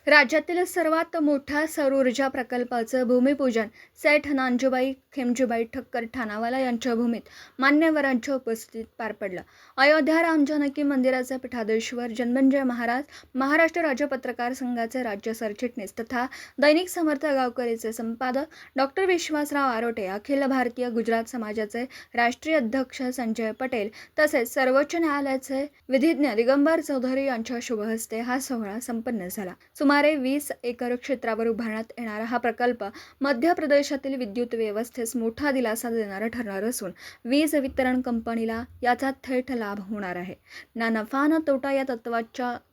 राज्यातील सर्वात मोठ्या सौर ऊर्जा प्रकल्पाचं भूमिपूजन सेठ नानजूबाई खेमजूबाई ठक्कर ठाणावाला यांच्या भूमीत मान्यवरांच्या उपस्थितीत पार पडलं. अयोध्या राम जानकी मंदिराचे पीठाधीश्वर जन्मंजय महाराज, महाराष्ट्र राज्य पत्रकार संघाचे राज्य सरचिटणीस तथा दैनिक समर्थ गावकरीचे संपादक डॉक्टर विश्वासराव आरोटे, अखिल भारतीय गुजरात समाजाचे राष्ट्रीय अध्यक्ष संजय पटेल तसेच सर्वोच्च न्यायालयाचे विधिज्ञ दिगंबर चौधरी यांच्या शुभ हस्ते हा सोहळा संपन्न झाला. सुमारे 20 एकर क्षेत्रावर उभारण्यात येणारा हा प्रकल्प मध्य प्रदेशातील विद्युत व्यवस्थेस मोठा दिलासा देणारा ठरणार असून वीज वितरण कंपनीला याचा थेट लाभ होणार आहे. ना नफा ना तोटा या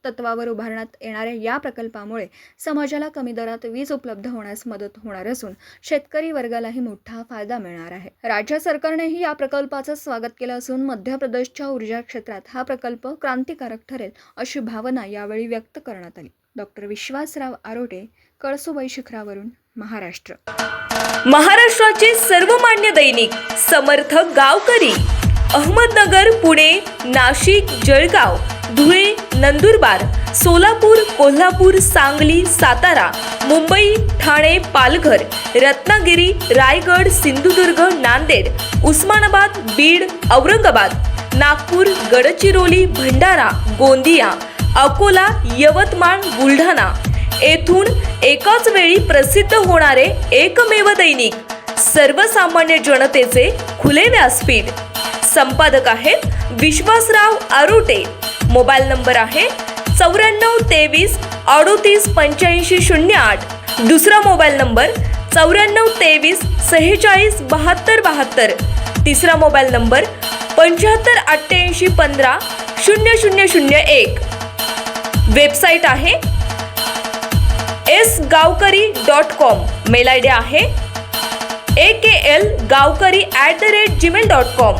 तत्वावर उभारण्यात येणाऱ्या या प्रकल्पामुळे समाजाला कमी दरात वीज उपलब्ध होण्यास मदत होणार असून शेतकरी वर्गालाही मोठा फायदा मिळणार आहे. राज्य सरकारनेही या प्रकल्पाचं स्वागत केलं असून मध्य प्रदेशच्या ऊर्जा क्षेत्रात हा प्रकल्प क्रांतिकारक ठरेल अशी भावना यावेळी व्यक्त करण्यात आली. डॉक्टर विश्वासराव आरोटे, कळसुबाई शिखरावरून, महाराष्ट्र. महाराष्ट्राचे सर्वमान्य दैनिक समर्थ गावकरी, अहमदनगर, पुणे, नाशिक, जळगाव, धुळे, नंदुरबार, सोलापूर, कोल्हापूर, सांगली, सातारा, मुंबई, ठाणे, पालघर, रत्नागिरी, रायगड, सिंधुदुर्ग, नांदेड, उस्मानाबाद, बीड, औरंगाबाद, नागपूर, गडचिरोली, भंडारा, गोंदिया, अकोला, यवतमाळ, बुलढाणा येथून एकाच वेळी प्रसिद्ध होणारे एकमेव दैनिक, सर्वसामान्य जनतेचे खुले व्यासपीठ. संपादक आहेत विश्वासराव आरोटे. मोबाईल नंबर आहे 9423 38 85 08. दुसरा मोबाईल नंबर 9423 46 72 72. तिसरा मोबाईल नंबर 75 88 15 0001. वेबसाईट आहे sgavkari.com. मेल आयडी आहे akl gavkari@gmail.com.